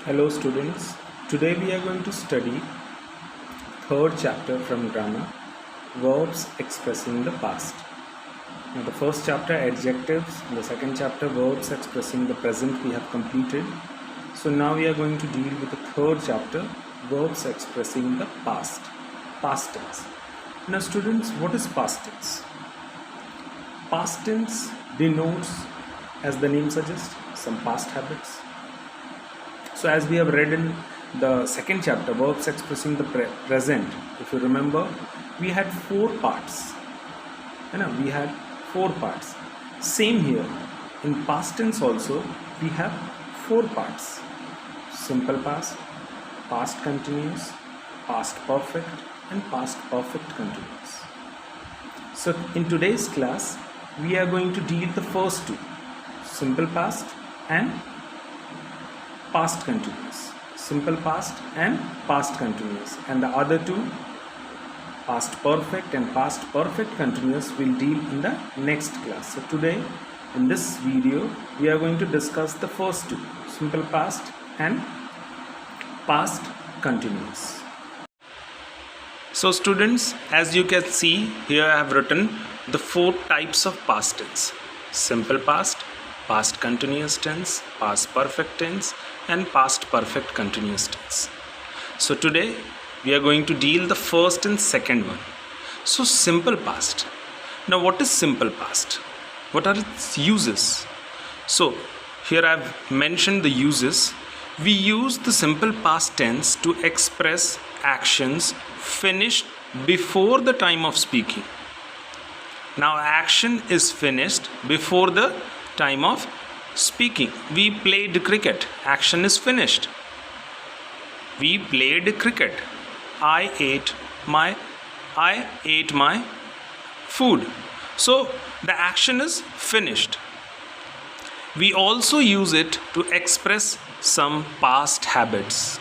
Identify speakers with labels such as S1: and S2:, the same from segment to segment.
S1: Hello students, today we are going to study third chapter from grammar, verbs expressing the past. Now the first chapter adjectives, the second chapter verbs expressing the present we have completed. So now we are going to deal with the third chapter, verbs expressing the past tense. Now students, what is past tense? Past tense denotes, as the name suggests, some past habits. So as we have read in the second chapter, verbs expressing the present, if you remember, we had four parts. We had four parts. Same here, in past tense also, we have four parts. Simple past, past continuous, past perfect, and past perfect continuous. So in today's class, we are going to deal the first two, simple past and past continuous. Simple past and past continuous, and the other two, past perfect and past perfect continuous, will deal in the next class. So today in this video we are going to discuss the first two, simple past and past continuous. So students, as you can see here, I have written the four types of past tense: simple past, past continuous tense, past perfect tense, and past perfect continuous tense. So today we are going to deal the first and second one. So simple past. Now what is simple past? What are its uses? So here I have mentioned the uses. We use the simple past tense to express actions finished before the time of speaking. Now action is finished before the time of speaking. We played cricket. Action is finished. We played cricket. I ate my food. So the action is finished. We also use it to express some past habits.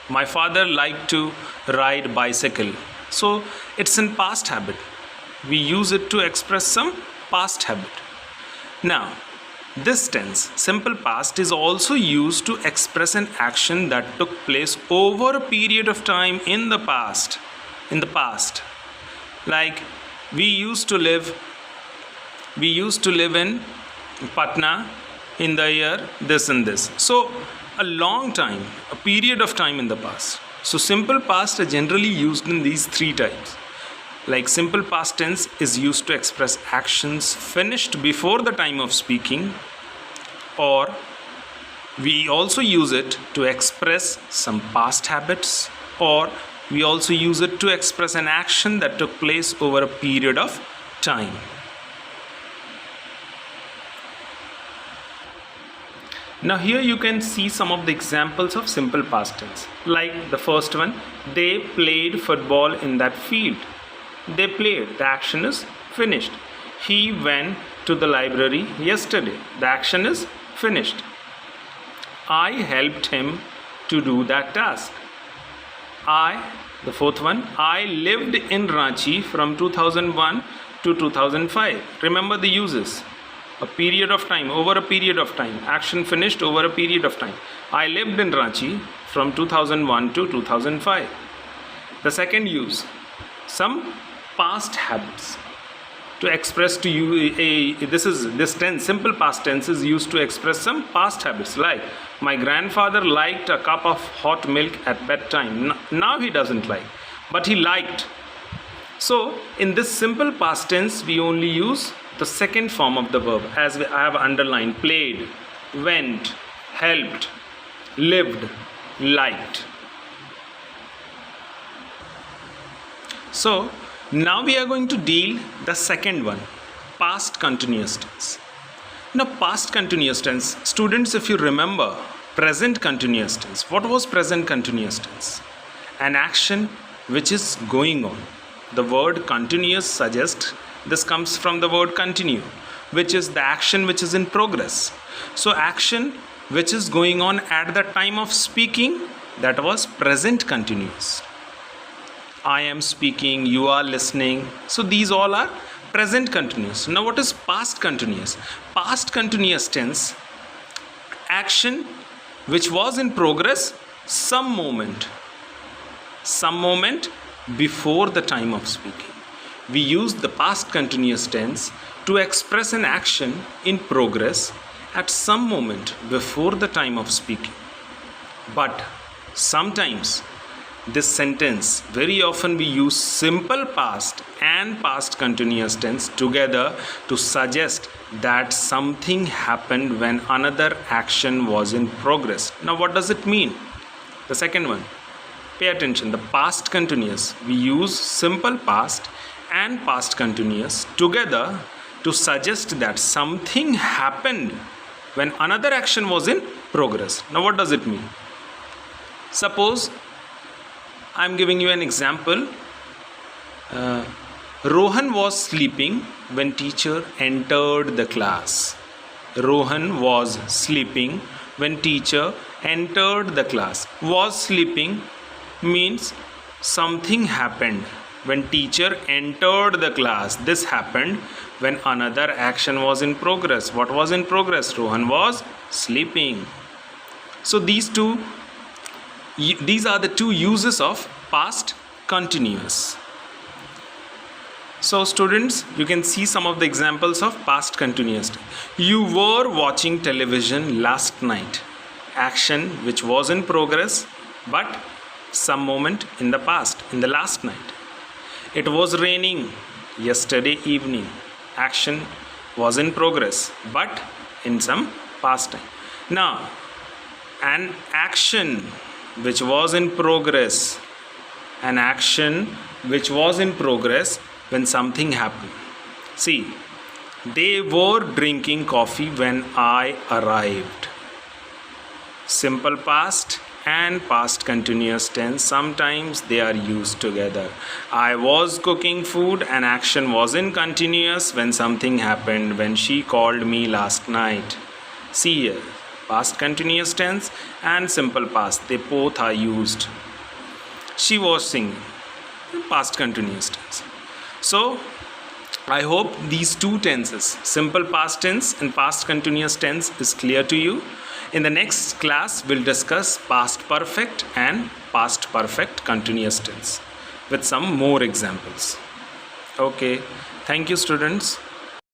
S1: My father liked to ride bicycle. So it's in past habit. We use it to express some past habit. Now, this tense, simple past, is also used to express an action that took place over a period of time in the past. Like we used to live in Patna in the year this and this. So a long time, a period of time in the past. So simple past are generally used in these three types. Like simple past tense is used to express actions finished before the time of speaking, or we also use it to express some past habits, or we also use it to express an action that took place over a period of time. Now here you can see some of the examples of simple past tense. Like the first one, they played football in that field. They played, the action is finished. He went to the library yesterday. The action is finished. I helped him to do that task. The fourth one, I lived in Ranchi from 2001 to 2005. Remember the uses. A period of time, over a period of time. Action finished over a period of time. I lived in Ranchi from 2001 to 2005. The second use, some past habits to express to you this tense, simple past tense, is used to express some past habits. Like my grandfather liked a cup of hot milk at bedtime. Now he doesn't like, but he liked. So in this simple past tense we only use the second form of the verb, as I have underlined: played, went, helped, lived, liked. So now we are going to deal the second one, past continuous tense. Now past continuous tense, students, if you remember present continuous tense, what was present continuous tense? An action which is going on. The word continuous suggests this comes from the word continue, which is the action which is in progress. So action which is going on at the time of speaking, that was present continuous. I am speaking, you are listening. So these all are present continuous. Now what is past continuous? Past continuous tense, action which was in progress some moment before the time of speaking. We use the past continuous tense to express an action in progress at some moment before the time of speaking. But sometimes this sentence, very often we use simple past and past continuous tense together to suggest that something happened when another action was in progress. Now what does it mean? The second one, pay attention. The past continuous, we use simple past and past continuous together to suggest that something happened when another action was in progress. Now what does it mean? Suppose I am giving you an example. Rohan was sleeping when teacher entered the class. Rohan was sleeping when teacher entered the class. Was sleeping means something happened when teacher entered the class. This happened when another action was in progress. What was in progress? Rohan was sleeping. So these are the two uses of past continuous. So students, you can see some of the examples of past continuous. You were watching television last night. Action which was in progress but some moment in the past, in the last night. It was raining yesterday evening. Action was in progress but in some past time. Now, an action which was in progress, an action which was in progress when something happened. See, they were drinking coffee when I arrived. Simple past and past continuous tense, sometimes they are used together. I was cooking food, an action was in continuous when something happened when she called me last night. See here, past continuous tense and simple past, they both are used. She was singing, past continuous tense. So I hope these two tenses, simple past tense and past continuous tense, is clear to you. In the next class, we'll discuss past perfect and past perfect continuous tense with some more examples. Okay, thank you students.